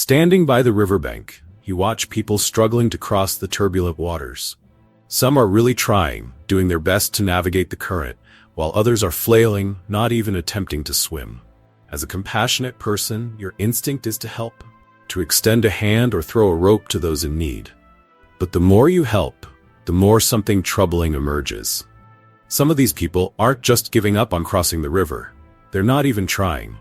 Standing by the riverbank, you watch people struggling to cross the turbulent waters. Some are really trying, doing their best to navigate the current, while others are flailing, not even attempting to swim. As a compassionate person, your instinct is to help, to extend a hand or throw a rope to those in need. But the more you help, the more something troubling emerges. Some of these people aren't just giving up on crossing the river. They're not even trying.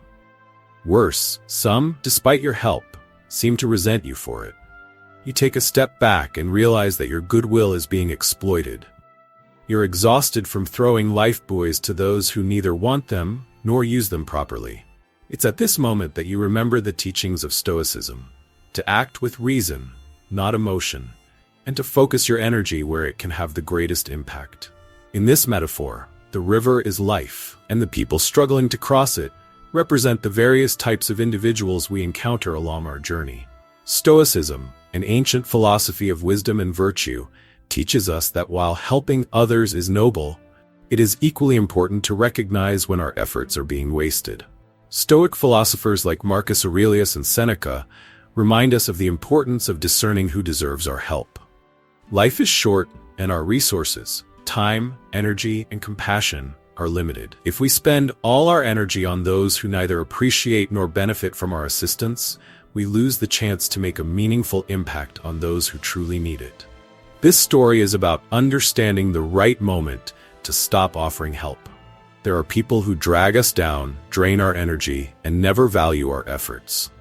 Worse, some, despite your help, seem to resent you for it. You take a step back and realize that your goodwill is being exploited. You're exhausted from throwing lifebuoys to those who neither want them nor use them properly. It's at this moment that you remember the teachings of Stoicism, to act with reason, not emotion, and to focus your energy where it can have the greatest impact. In this metaphor, the river is life, and the people struggling to cross it represent the various types of individuals we encounter along our journey. Stoicism, an ancient philosophy of wisdom and virtue, teaches us that while helping others is noble, it is equally important to recognize when our efforts are being wasted. Stoic philosophers like Marcus Aurelius and Seneca remind us of the importance of discerning who deserves our help. Life is short, and our resources, time, energy, and compassion, are limited. If we spend all our energy on those who neither appreciate nor benefit from our assistance, we lose the chance to make a meaningful impact on those who truly need it. This story is about understanding the right moment to stop offering help. There are people who drag us down, drain our energy, and never value our efforts.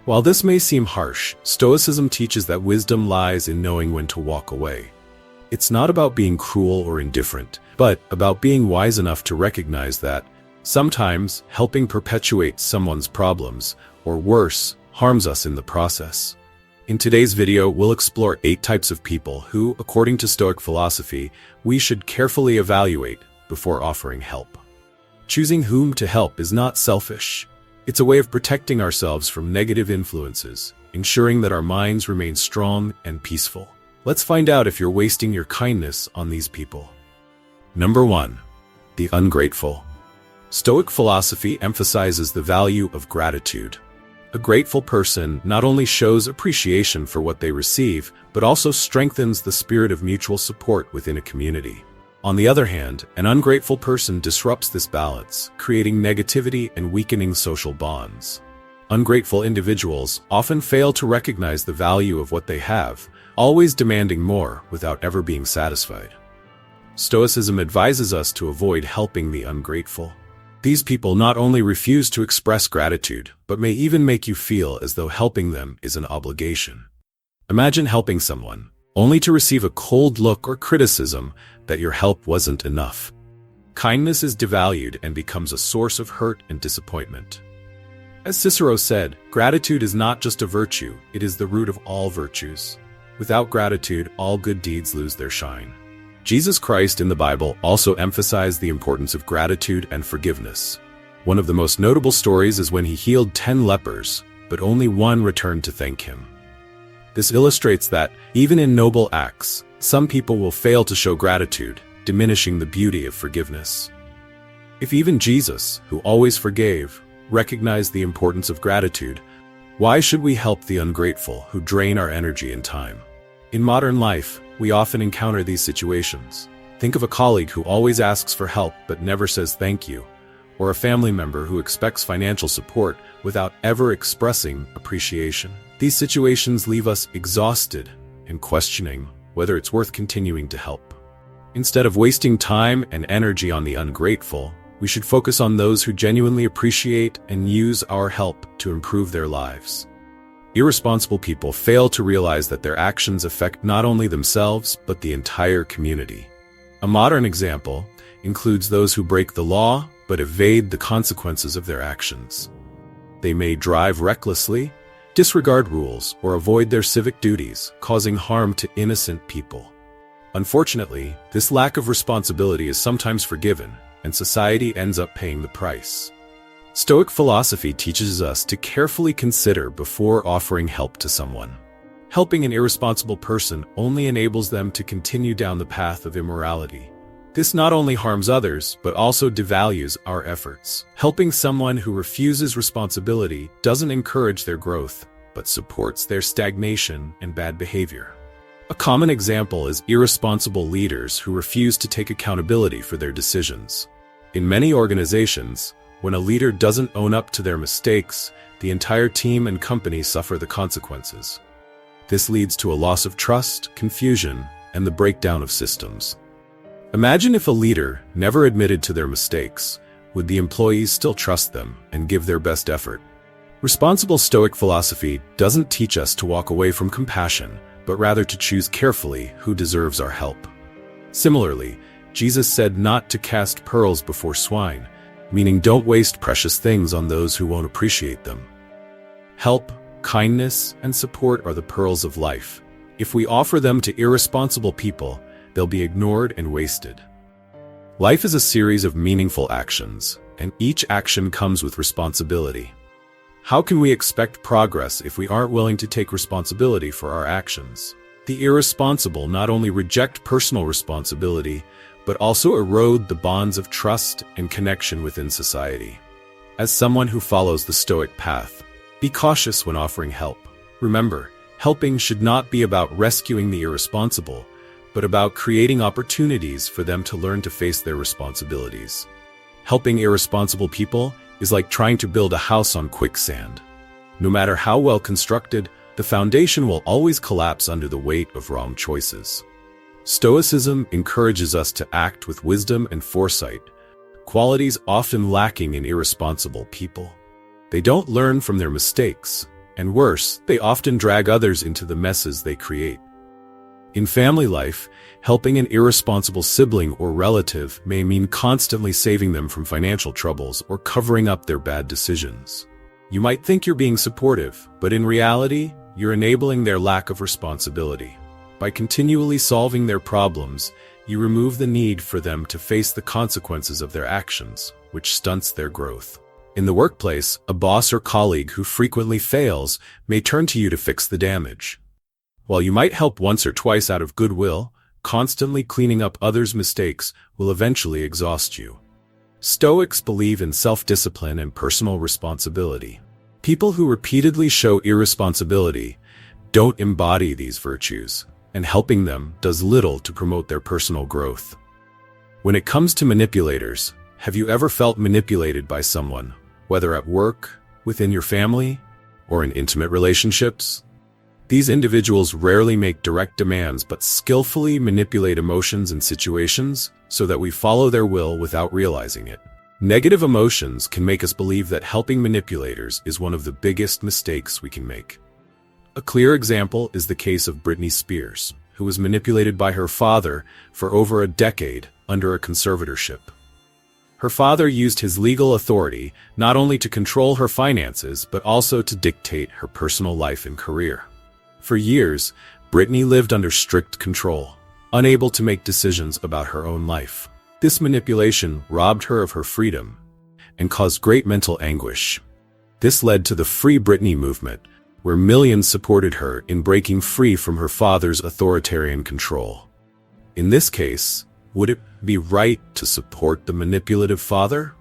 While this may seem harsh, Stoicism teaches that wisdom lies in knowing when to walk away. It's not about being cruel or indifferent, but about being wise enough to recognize that sometimes helping perpetuates someone's problems, or worse, harms us in the process. In today's video, we'll explore 8 types of people who, according to Stoic philosophy, we should carefully evaluate before offering help. Choosing whom to help is not selfish. It's a way of protecting ourselves from negative influences, ensuring that our minds remain strong and peaceful. Let's find out if you're wasting your kindness on these people. Number 1. The ungrateful. Stoic philosophy emphasizes the value of gratitude. A grateful person not only shows appreciation for what they receive, but also strengthens the spirit of mutual support within a community. On the other hand, an ungrateful person disrupts this balance, creating negativity and weakening social bonds. Ungrateful individuals often fail to recognize the value of what they have, always demanding more without ever being satisfied. Stoicism advises us to avoid helping the ungrateful. These people not only refuse to express gratitude, but may even make you feel as though helping them is an obligation. Imagine helping someone, only to receive a cold look or criticism that your help wasn't enough. Kindness is devalued and becomes a source of hurt and disappointment. As Cicero said, gratitude is not just a virtue, it is the root of all virtues. Without gratitude, all good deeds lose their shine. Jesus Christ in the Bible also emphasized the importance of gratitude and forgiveness. One of the most notable stories is when he healed 10 lepers, but only one returned to thank him. This illustrates that, even in noble acts, some people will fail to show gratitude, diminishing the beauty of forgiveness. If even Jesus, who always forgave, recognized the importance of gratitude, why should we help the ungrateful who drain our energy and time? In modern life, we often encounter these situations. Think of a colleague who always asks for help but never says thank you, or a family member who expects financial support without ever expressing appreciation. These situations leave us exhausted and questioning whether it's worth continuing to help. Instead of wasting time and energy on the ungrateful, we should focus on those who genuinely appreciate and use our help to improve their lives. Irresponsible people fail to realize that their actions affect not only themselves, but the entire community. A modern example includes those who break the law but evade the consequences of their actions. They may drive recklessly, disregard rules, or avoid their civic duties, causing harm to innocent people. Unfortunately, this lack of responsibility is sometimes forgiven, and society ends up paying the price. Stoic philosophy teaches us to carefully consider before offering help to someone. Helping an irresponsible person only enables them to continue down the path of immorality. This not only harms others, but also devalues our efforts. Helping someone who refuses responsibility doesn't encourage their growth, but supports their stagnation and bad behavior. A common example is irresponsible leaders who refuse to take accountability for their decisions. In many organizations, when a leader doesn't own up to their mistakes, the entire team and company suffer the consequences. This leads to a loss of trust, confusion, and the breakdown of systems. Imagine if a leader never admitted to their mistakes. Would the employees still trust them and give their best effort? Responsible Stoic philosophy doesn't teach us to walk away from compassion, but rather to choose carefully who deserves our help. Similarly, Jesus said not to cast pearls before swine, meaning don't waste precious things on those who won't appreciate them. Help, kindness, and support are the pearls of life. If we offer them to irresponsible people, they'll be ignored and wasted. Life is a series of meaningful actions, and each action comes with responsibility. How can we expect progress if we aren't willing to take responsibility for our actions? The irresponsible not only reject personal responsibility, but also erode the bonds of trust and connection within society. As someone who follows the Stoic path, be cautious when offering help. Remember, helping should not be about rescuing the irresponsible, but about creating opportunities for them to learn to face their responsibilities. Helping irresponsible people is like trying to build a house on quicksand. No matter how well constructed, the foundation will always collapse under the weight of wrong choices. Stoicism encourages us to act with wisdom and foresight, qualities often lacking in irresponsible people. They don't learn from their mistakes, and worse, they often drag others into the messes they create. In family life, helping an irresponsible sibling or relative may mean constantly saving them from financial troubles or covering up their bad decisions. You might think you're being supportive, but in reality, you're enabling their lack of responsibility. By continually solving their problems, you remove the need for them to face the consequences of their actions, which stunts their growth. In the workplace, a boss or colleague who frequently fails may turn to you to fix the damage. While you might help once or twice out of goodwill, constantly cleaning up others' mistakes will eventually exhaust you. Stoics believe in self-discipline and personal responsibility. People who repeatedly show irresponsibility don't embody these virtues, and helping them does little to promote their personal growth. When it comes to manipulators, have you ever felt manipulated by someone, whether at work, within your family, or in intimate relationships? These individuals rarely make direct demands but skillfully manipulate emotions and situations so that we follow their will without realizing it. Negative emotions can make us believe that helping manipulators is one of the biggest mistakes we can make. A clear example is the case of Britney Spears, who was manipulated by her father for over a decade under a conservatorship. Her father used his legal authority not only to control her finances but also to dictate her personal life and career. For years, Britney lived under strict control, unable to make decisions about her own life. This manipulation robbed her of her freedom and caused great mental anguish. This led to the Free Britney movement, where millions supported her in breaking free from her father's authoritarian control. In this case, would it be right to support the manipulative father?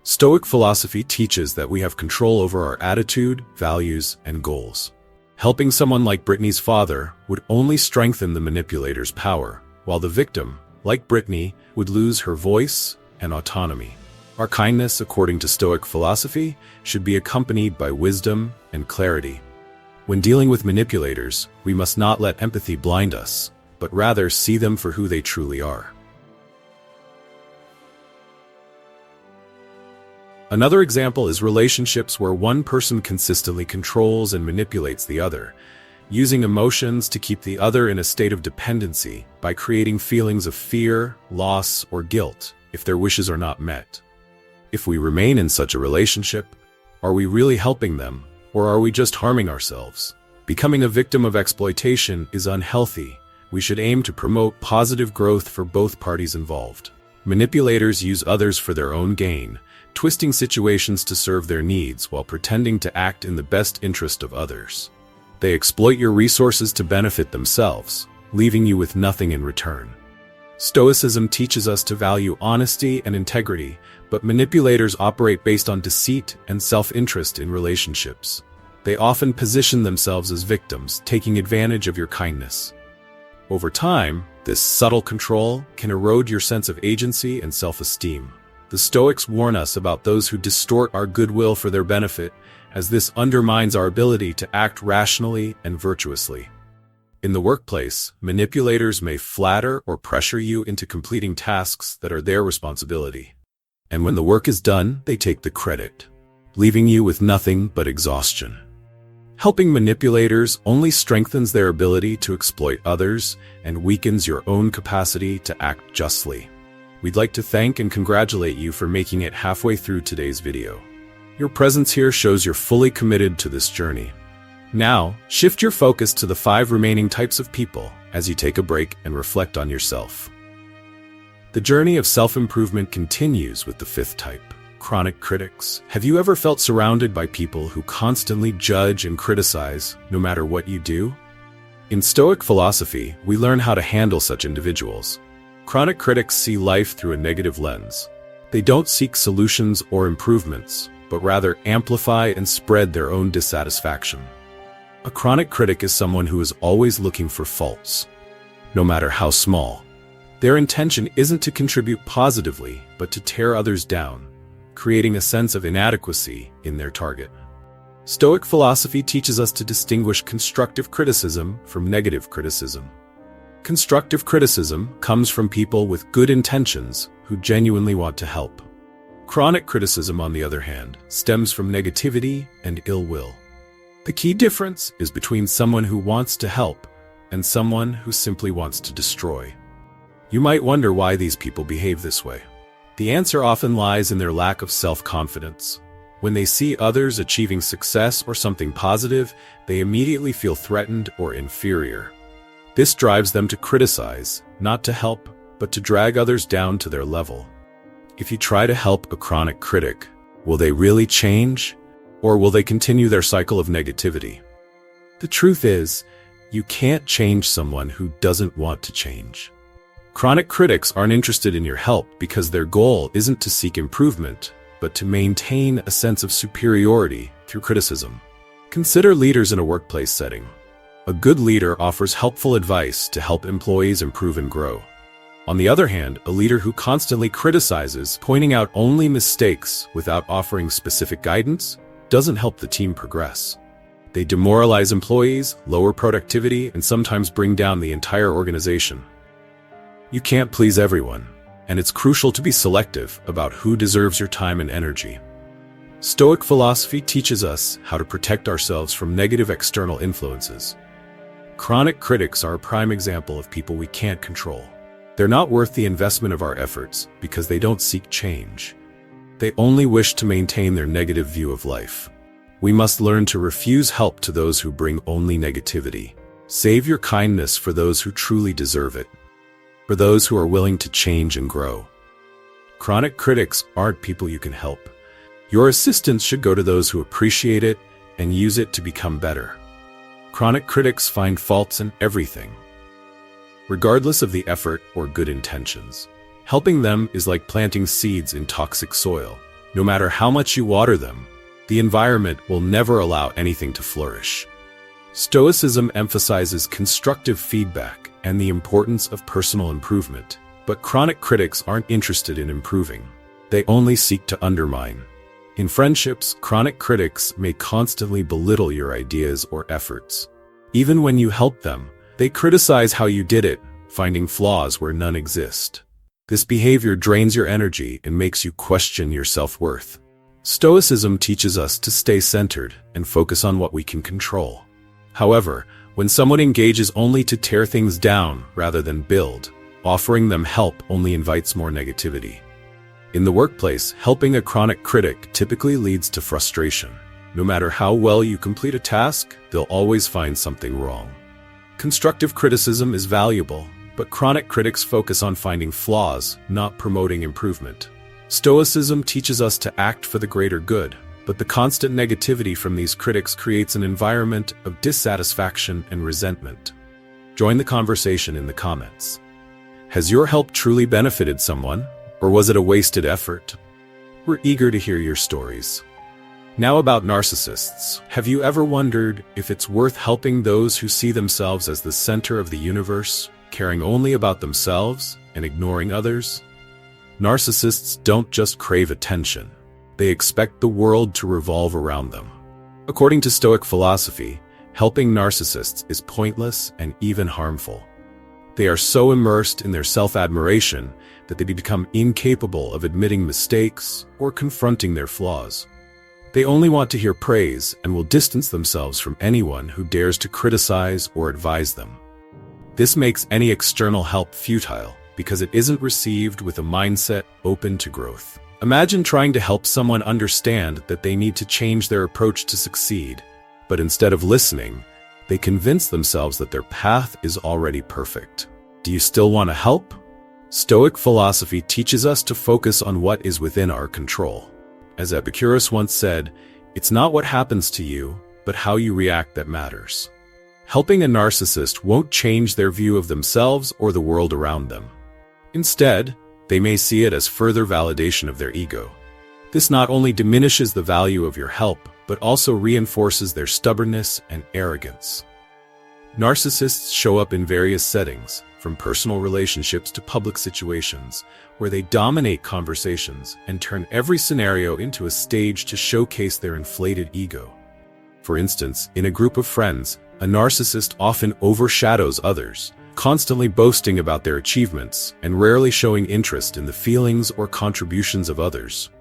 Stoic philosophy teaches that we have control over our attitude, values, and goals. Helping someone like Britney's father would only strengthen the manipulator's power, while the victim, like Britney, would lose her voice and autonomy. Our kindness, according to Stoic philosophy, should be accompanied by wisdom and clarity. When dealing with manipulators, we must not let empathy blind us, but rather see them for who they truly are. Another example is relationships where one person consistently controls and manipulates the other, using emotions to keep the other in a state of dependency by creating feelings of fear, loss, or guilt if their wishes are not met. If we remain in such a relationship, are we really helping them, or are we just harming ourselves? Becoming a victim of exploitation is unhealthy. We should aim to promote positive growth for both parties involved. Manipulators use others for their own gain, twisting situations to serve their needs while pretending to act in the best interest of others. They exploit your resources to benefit themselves, leaving you with nothing in return. Stoicism teaches us to value honesty and integrity, but manipulators operate based on deceit and self-interest in relationships. They often position themselves as victims, taking advantage of your kindness. Over time, this subtle control can erode your sense of agency and self-esteem. The Stoics warn us about those who distort our goodwill for their benefit, as this undermines our ability to act rationally and virtuously. In the workplace, manipulators may flatter or pressure you into completing tasks that are their responsibility. And when the work is done, they take the credit, leaving you with nothing but exhaustion. Helping manipulators only strengthens their ability to exploit others and weakens your own capacity to act justly. We'd like to thank and congratulate you for making it halfway through today's video. Your presence here shows you're fully committed to this journey. Now, shift your focus to the 5 remaining types of people as you take a break and reflect on yourself. The journey of self-improvement continues with the 5th type, chronic critics. Have you ever felt surrounded by people who constantly judge and criticize, no matter what you do? In Stoic philosophy, we learn how to handle such individuals. Chronic critics see life through a negative lens. They don't seek solutions or improvements, but rather amplify and spread their own dissatisfaction. A chronic critic is someone who is always looking for faults, no matter how small. Their intention isn't to contribute positively, but to tear others down, creating a sense of inadequacy in their target. Stoic philosophy teaches us to distinguish constructive criticism from negative criticism. Constructive criticism comes from people with good intentions who genuinely want to help. Chronic criticism, on the other hand, stems from negativity and ill will. The key difference is between someone who wants to help and someone who simply wants to destroy. You might wonder why these people behave this way. The answer often lies in their lack of self-confidence. When they see others achieving success or something positive, they immediately feel threatened or inferior. This drives them to criticize, not to help, but to drag others down to their level. If you try to help a chronic critic, will they really change? Or will they continue their cycle of negativity? The truth is, you can't change someone who doesn't want to change. Chronic critics aren't interested in your help because their goal isn't to seek improvement, but to maintain a sense of superiority through criticism. Consider leaders in a workplace setting. A good leader offers helpful advice to help employees improve and grow. On the other hand, a leader who constantly criticizes, pointing out only mistakes without offering specific guidance, doesn't help the team progress. They demoralize employees, lower productivity, and sometimes bring down the entire organization. You can't please everyone, and it's crucial to be selective about who deserves your time and energy. Stoic philosophy teaches us how to protect ourselves from negative external influences. Chronic critics are a prime example of people we can't control. They're not worth the investment of our efforts because they don't seek change. They only wish to maintain their negative view of life. We must learn to refuse help to those who bring only negativity. Save your kindness for those who truly deserve it, for those who are willing to change and grow. Chronic critics aren't people you can help. Your assistance should go to those who appreciate it and use it to become better. Chronic critics find faults in everything, regardless of the effort or good intentions. Helping them is like planting seeds in toxic soil. No matter how much you water them, the environment will never allow anything to flourish. Stoicism emphasizes constructive feedback and the importance of personal improvement, but chronic critics aren't interested in improving. They only seek to undermine. In friendships, chronic critics may constantly belittle your ideas or efforts. Even when you help them, they criticize how you did it, finding flaws where none exist. This behavior drains your energy and makes you question your self-worth. Stoicism teaches us to stay centered and focus on what we can control. However, when someone engages only to tear things down rather than build, offering them help only invites more negativity. In the workplace, helping a chronic critic typically leads to frustration. No matter how well you complete a task, they'll always find something wrong. Constructive criticism is valuable, but chronic critics focus on finding flaws, not promoting improvement. Stoicism teaches us to act for the greater good, but the constant negativity from these critics creates an environment of dissatisfaction and resentment. Join the conversation in the comments. Has your help truly benefited someone, or was it a wasted effort? We're eager to hear your stories. Now about narcissists. Have you ever wondered if it's worth helping those who see themselves as the center of the universe, caring only about themselves and ignoring others? Narcissists don't just crave attention. They expect the world to revolve around them. According to Stoic philosophy, helping narcissists is pointless and even harmful. They are so immersed in their self-admiration that they become incapable of admitting mistakes or confronting their flaws. They only want to hear praise and will distance themselves from anyone who dares to criticize or advise them. This makes any external help futile because it isn't received with a mindset open to growth. Imagine trying to help someone understand that they need to change their approach to succeed, but instead of listening, they convince themselves that their path is already perfect. Do you still want to help? Stoic philosophy teaches us to focus on what is within our control. As Epictetus once said, it's not what happens to you, but how you react that matters. Helping a narcissist won't change their view of themselves or the world around them. Instead, they may see it as further validation of their ego. This not only diminishes the value of your help, but also reinforces their stubbornness and arrogance. Narcissists show up in various settings, from personal relationships to public situations, where they dominate conversations and turn every scenario into a stage to showcase their inflated ego. For instance, in a group of friends, a narcissist often overshadows others, constantly boasting about their achievements and rarely showing interest in the feelings or contributions of others.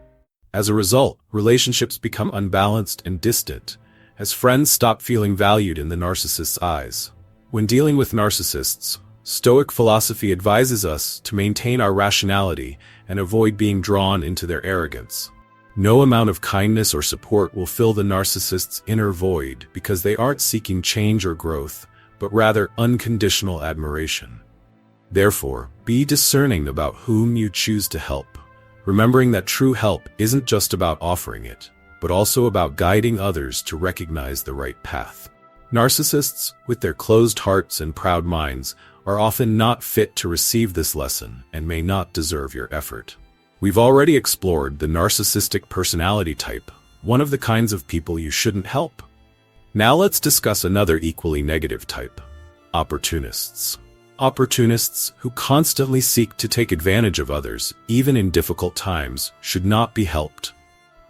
As a result, relationships become unbalanced and distant, as friends stop feeling valued in the narcissist's eyes. When dealing with narcissists, Stoic philosophy advises us to maintain our rationality and avoid being drawn into their arrogance. No amount of kindness or support will fill the narcissist's inner void because they aren't seeking change or growth, but rather unconditional admiration. Therefore, be discerning about whom you choose to help, remembering that true help isn't just about offering it, but also about guiding others to recognize the right path. Narcissists, with their closed hearts and proud minds, are often not fit to receive this lesson and may not deserve your effort. We've already explored the narcissistic personality type, one of the kinds of people you shouldn't help. Now let's discuss another equally negative type: opportunists. Opportunists who constantly seek to take advantage of others, even in difficult times, should not be helped.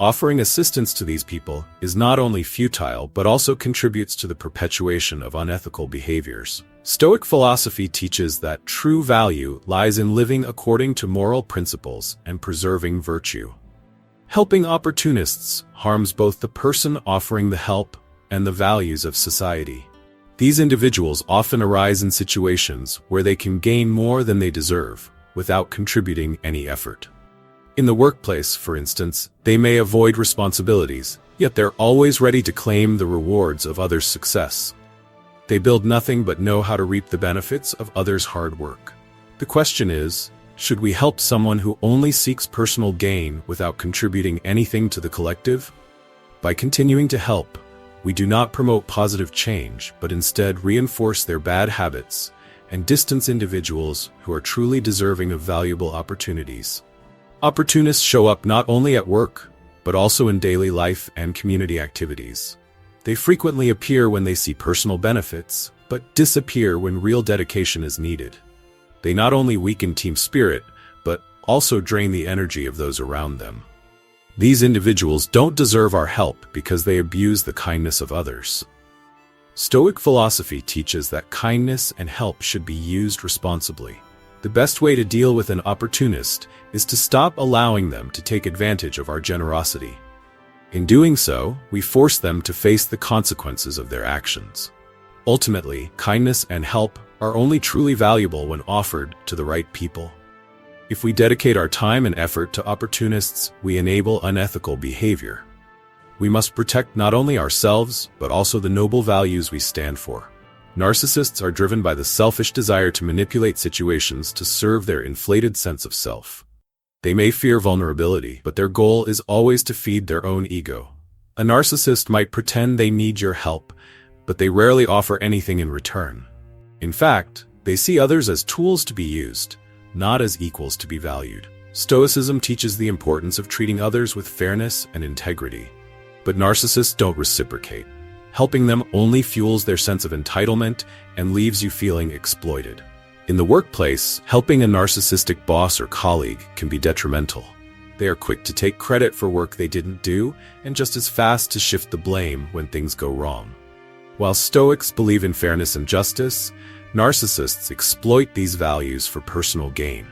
Offering assistance to these people is not only futile but also contributes to the perpetuation of unethical behaviors. Stoic philosophy teaches that true value lies in living according to moral principles and preserving virtue. Helping opportunists harms both the person offering the help and the values of society. These individuals often arise in situations where they can gain more than they deserve, without contributing any effort. In the workplace, for instance, they may avoid responsibilities, yet they're always ready to claim the rewards of others' success. They build nothing but know how to reap the benefits of others' hard work. The question is, should we help someone who only seeks personal gain without contributing anything to the collective? By continuing to help, we do not promote positive change, but instead reinforce their bad habits and distance individuals who are truly deserving of valuable opportunities. Opportunists show up not only at work, but also in daily life and community activities. They frequently appear when they see personal benefits, but disappear when real dedication is needed. They not only weaken team spirit, but also drain the energy of those around them. These individuals don't deserve our help because they abuse the kindness of others. Stoic philosophy teaches that kindness and help should be used responsibly. The best way to deal with an opportunist is to stop allowing them to take advantage of our generosity. In doing so, we force them to face the consequences of their actions. Ultimately, kindness and help are only truly valuable when offered to the right people. If we dedicate our time and effort to opportunists, we enable unethical behavior. We must protect not only ourselves, but also the noble values we stand for. Narcissists are driven by the selfish desire to manipulate situations to serve their inflated sense of self. They may fear vulnerability, but their goal is always to feed their own ego. A narcissist might pretend they need your help, but they rarely offer anything in return. In fact, they see others as tools to be used, not as equals to be valued. Stoicism teaches the importance of treating others with fairness and integrity. But narcissists don't reciprocate. Helping them only fuels their sense of entitlement and leaves you feeling exploited. In the workplace, helping a narcissistic boss or colleague can be detrimental. They are quick to take credit for work they didn't do and just as fast to shift the blame when things go wrong. While Stoics believe in fairness and justice, narcissists exploit these values for personal gain.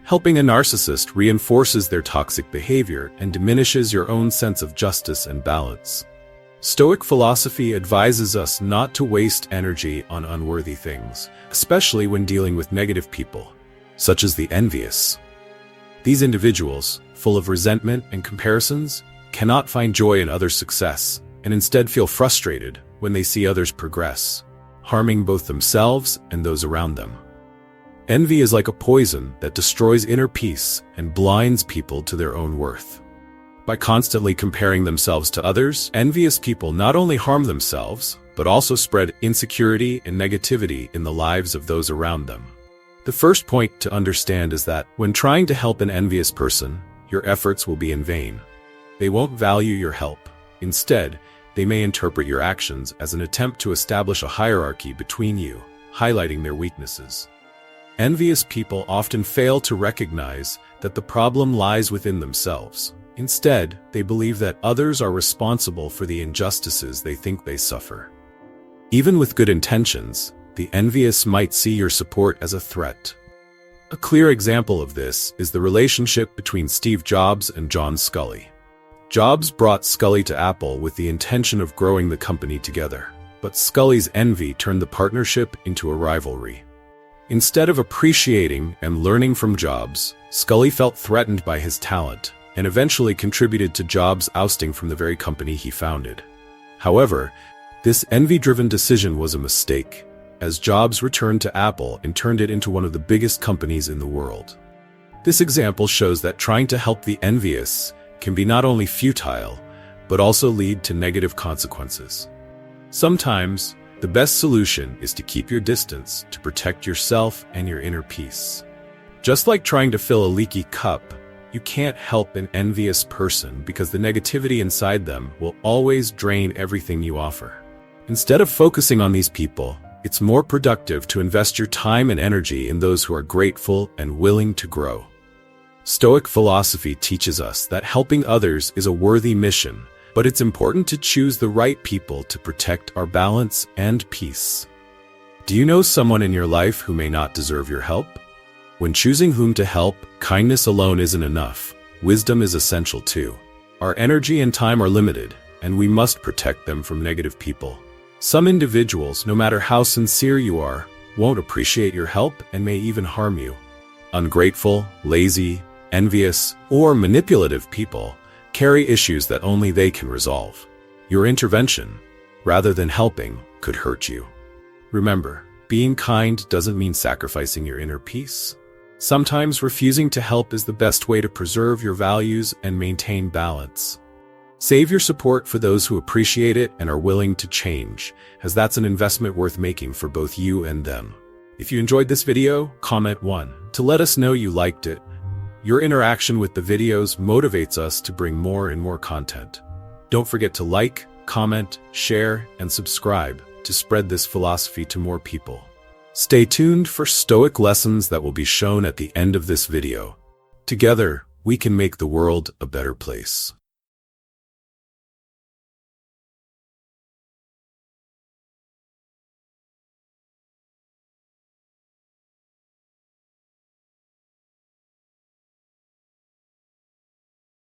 Helping a narcissist reinforces their toxic behavior and diminishes your own sense of justice and balance. Stoic philosophy advises us not to waste energy on unworthy things, especially when dealing with negative people, such as the envious. These individuals, full of resentment and comparisons, cannot find joy in others' success and instead feel frustrated when they see others progress, harming both themselves and those around them. Envy is like a poison that destroys inner peace and blinds people to their own worth. By constantly comparing themselves to others, envious people not only harm themselves, but also spread insecurity and negativity in the lives of those around them. The first point to understand is that when trying to help an envious person, your efforts will be in vain. They won't value your help. Instead, they may interpret your actions as an attempt to establish a hierarchy between you, highlighting their weaknesses. Envious people often fail to recognize that the problem lies within themselves. Instead, they believe that others are responsible for the injustices they think they suffer. Even with good intentions, the envious might see your support as a threat. A clear example of this is the relationship between Steve Jobs and John Sculley. Jobs brought Sculley to Apple with the intention of growing the company together, but Sculley's envy turned the partnership into a rivalry. Instead of appreciating and learning from Jobs, Sculley felt threatened by his talent and eventually contributed to Jobs' ousting from the very company he founded. However, this envy-driven decision was a mistake, as Jobs returned to Apple and turned it into one of the biggest companies in the world. This example shows that trying to help the envious can be not only futile, but also lead to negative consequences. Sometimes, the best solution is to keep your distance to protect yourself and your inner peace. Just like trying to fill a leaky cup, you can't help an envious person because the negativity inside them will always drain everything you offer. Instead of focusing on these people, it's more productive to invest your time and energy in those who are grateful and willing to grow. Stoic philosophy teaches us that helping others is a worthy mission, but it's important to choose the right people to protect our balance and peace. Do you know someone in your life who may not deserve your help? When choosing whom to help, kindness alone isn't enough. Wisdom is essential too. Our energy and time are limited, and we must protect them from negative people. Some individuals, no matter how sincere you are, won't appreciate your help and may even harm you. Ungrateful, lazy, envious, or manipulative people carry issues that only they can resolve. Your intervention, rather than helping, could hurt you. Remember, being kind doesn't mean sacrificing your inner peace. Sometimes refusing to help is the best way to preserve your values and maintain balance. Save your support for those who appreciate it and are willing to change, as that's an investment worth making for both you and them. If you enjoyed this video, comment 1 to let us know you liked it. Your interaction with the videos motivates us to bring more and more content. Don't forget to like, comment, share, and subscribe to spread this philosophy to more people. Stay tuned for Stoic lessons that will be shown at the end of this video. Together, we can make the world a better place.